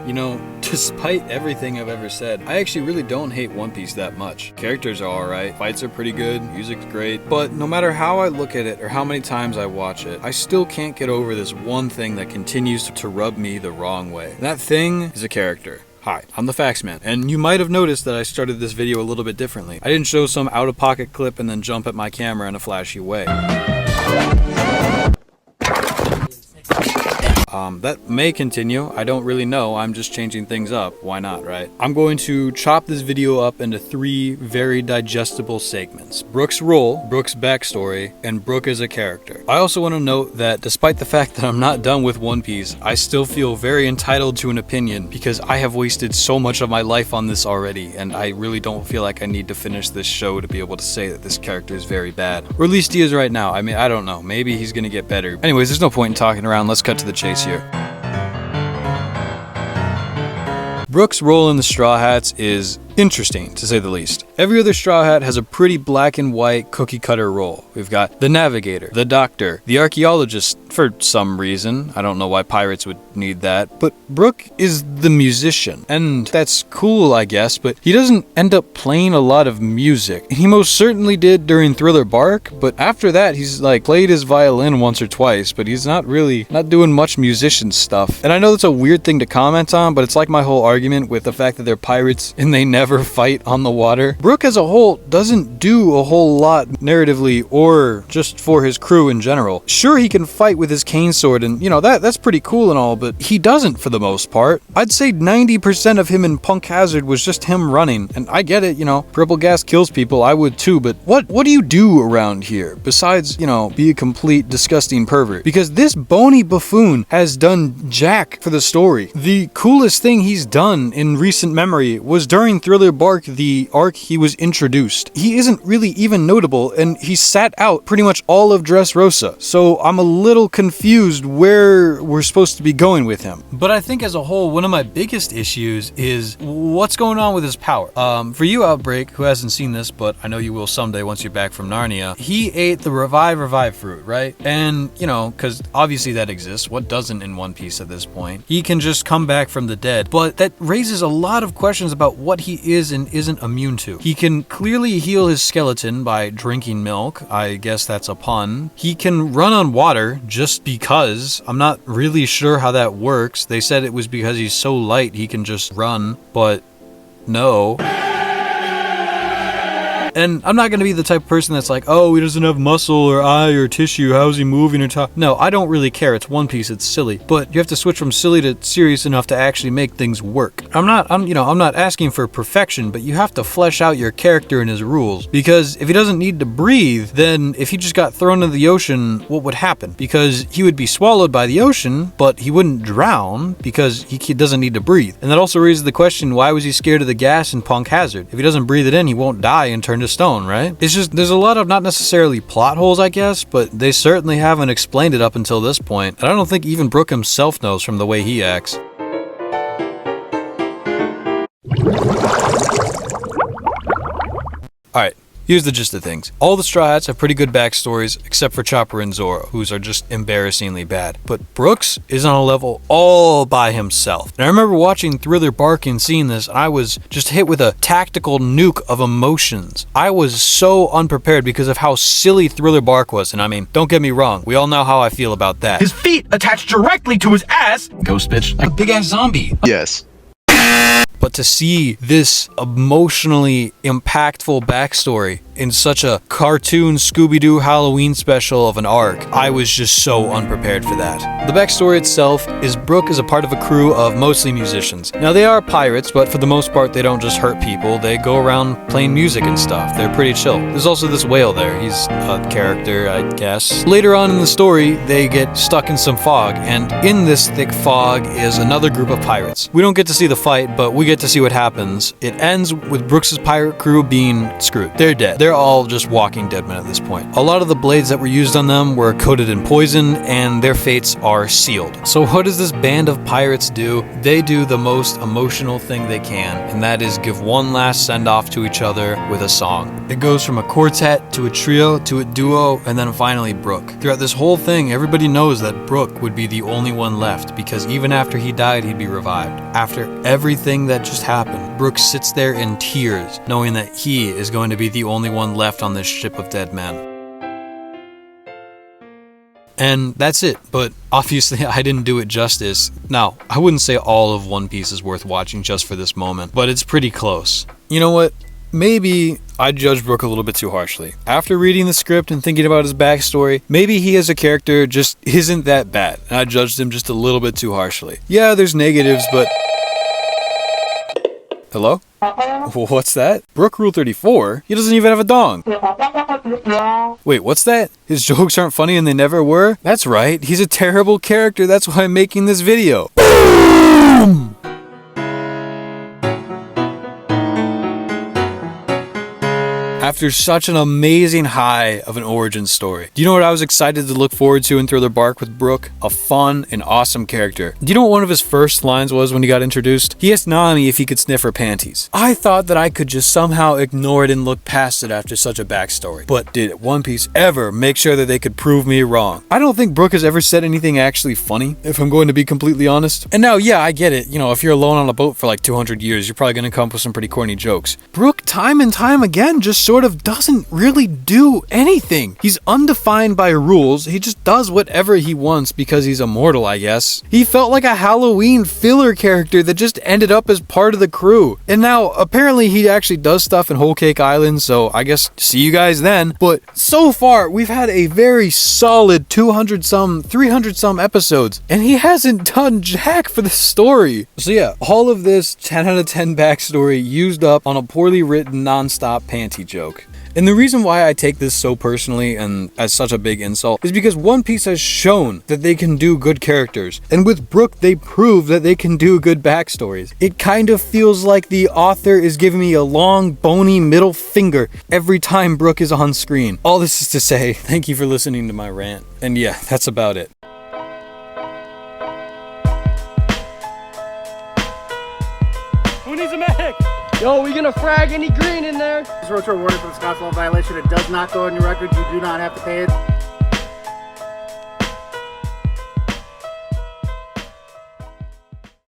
You know, despite everything I've ever said, I actually really don't hate One Piece that much. Characters are alright, fights are pretty good, music's great, but no matter how I look at it or how many times I watch it, I still can't get over this one thing that continues to rub me the wrong way. And that thing is a character. Hi, I'm the Facts Man, and you might have noticed that I started this video a little bit differently. I didn't show some out-of-pocket clip and then jump at my camera in a flashy way. That may continue. I don't really know. I'm just changing things up. Why not, right? I'm going to chop this video up into 3 very digestible segments. Brook's role, Brook's backstory, and Brook as a character. I also want to note that despite the fact that I'm not done with One Piece, I still feel very entitled to an opinion because I have wasted so much of my life on this already, and I really don't feel like I need to finish this show to be able to say that this character is very bad. Or at least he is right now. I mean, I don't know. Maybe he's gonna get better. Anyways, there's no point in talking around. Let's cut to the chase here. Brook's role in the Straw Hats is interesting, to say the least. Every other Straw Hat has a pretty black and white cookie cutter role. We've got the navigator, the doctor, the archaeologist for some reason. I don't know why pirates would need that. But Brook is the musician. And that's cool, I guess, but he doesn't end up playing a lot of music. He most certainly did during Thriller Bark, but after that he's like played his violin once or twice, but he's not doing much musician stuff. And I know that's a weird thing to comment on, but it's like my whole argument with the fact that they're pirates and they never fight on the water. Brook as a whole doesn't do a whole lot narratively or just for his crew in general. Sure, he can fight with his cane sword and, you know, that's pretty cool and all, but he doesn't for the most part. I'd say 90% of him in Punk Hazard was just him running, and I get it, you know, purple gas kills people, I would too, but what do you do around here besides, you know, be a complete disgusting pervert? Because this bony buffoon has done jack for the story. The coolest thing he's done in recent memory was during Thriller Bark, the arc he was introduced. He isn't really even notable, and he sat out pretty much all of Dressrosa, so I'm a little confused where we're supposed to be going with him. But I think as a whole, one of my biggest issues is what's going on with his power. For you, Outbreak, who hasn't seen this, but I know you will someday once you're back from Narnia, he ate the revive fruit, right? And, you know, because obviously that exists. What doesn't in One Piece at this point? He can just come back from the dead, but that raises a lot of questions about what he is and isn't immune to. He can clearly heal his skeleton by drinking milk. I guess that's a pun. He can run on water just because. I'm not really sure how that works. They said it was because he's so light he can just run, but no. And I'm not going to be the type of person that's like, oh, he doesn't have muscle or eye or tissue, how's he moving or talk? No, I don't really care. It's One Piece, it's silly. But you have to switch from silly to serious enough to actually make things work. I'm not asking for perfection, but you have to flesh out your character and his rules. Because if he doesn't need to breathe, then if he just got thrown into the ocean, what would happen? Because he would be swallowed by the ocean, but he wouldn't drown because he doesn't need to breathe. And that also raises the question, why was he scared of the gas in Punk Hazard? If he doesn't breathe it in, he won't die and turn to stone, right? It's just, there's a lot of not necessarily plot holes, I guess, but they certainly haven't explained it up until this point. And I don't think even Brook himself knows from the way he acts. Alright. Here's the gist of things. All the Straw Hats have pretty good backstories, except for Chopper and Zoro, whose are just embarrassingly bad. But Brooks is on a level all by himself. And I remember watching Thriller Bark and seeing this, and I was just hit with a tactical nuke of emotions. I was so unprepared because of how silly Thriller Bark was, and I mean, don't get me wrong, we all know how I feel about that. His feet attached directly to his ass! Ghost bitch, like a big-ass zombie. Yes. But to see this emotionally impactful backstory in such a cartoon Scooby-Doo Halloween special of an arc, I was just so unprepared for that. The backstory itself is Brook is a part of a crew of mostly musicians. Now they are pirates, but for the most part they don't just hurt people, they go around playing music and stuff. They're pretty chill. There's also this whale there, he's a character, I guess. Later on in the story, they get stuck in some fog, and in this thick fog is another group of pirates. We don't get to see the fight, but we get to see what happens. It ends with Brooks' pirate crew being screwed. They're dead. They're all just walking dead men at this point. A lot of the blades that were used on them were coated in poison, and their fates are sealed. So what does this band of pirates do? They do the most emotional thing they can, and that is give one last send-off to each other with a song. It goes from a quartet to a trio to a duo, and then finally Brook. Throughout this whole thing, everybody knows that Brook would be the only one left, because even after he died, he'd be revived. After everything that just happened, Brook sits there in tears, knowing that he is going to be the only one left on this ship of dead men. And that's it, but obviously I didn't do it justice. Now, I wouldn't say all of One Piece is worth watching just for this moment, but it's pretty close. You know what? Maybe I judged Brook a little bit too harshly. After reading the script and thinking about his backstory, maybe he as a character just isn't that bad, and I judged him just a little bit too harshly. Yeah, there's negatives, but... Hello? What's that? Brook Rule 34? He doesn't even have a dong. Wait, what's that? His jokes aren't funny and they never were? That's right, he's a terrible character, that's why I'm making this video. Boom! After such an amazing high of an origin story. Do you know what I was excited to look forward to in Thriller Bark with Brook? A fun and awesome character. Do you know what one of his first lines was when he got introduced? He asked Nami if he could sniff her panties. I thought that I could just somehow ignore it and look past it after such a backstory. But did One Piece ever make sure that they could prove me wrong? I don't think Brook has ever said anything actually funny, if I'm going to be completely honest. And now, yeah, I get it. You know, if you're alone on a boat for like 200 years, you're probably going to come up with some pretty corny jokes. Brook, time and time again, just sort of doesn't really do anything. He's undefined by rules. He just does whatever he wants because he's immortal, I guess. He felt like a Halloween filler character that just ended up as part of the crew. And now, apparently he actually does stuff in Whole Cake Island, so I guess see you guys then. But so far, we've had a very solid 300-some episodes, and he hasn't done jack for the story. So yeah, all of this 10 out of 10 backstory used up on a poorly written non-stop panty joke. And the reason why I take this so personally and as such a big insult is because One Piece has shown that they can do good characters. And with Brook, they prove that they can do good backstories. It kind of feels like the author is giving me a long, bony middle finger every time Brook is on screen. All this is to say, thank you for listening to my rant. And yeah, that's about it. Who needs a medic? Yo, we gonna frag any green in there? This is a warning for the Scots Law violation. It does not go on your record. You do not have to pay it.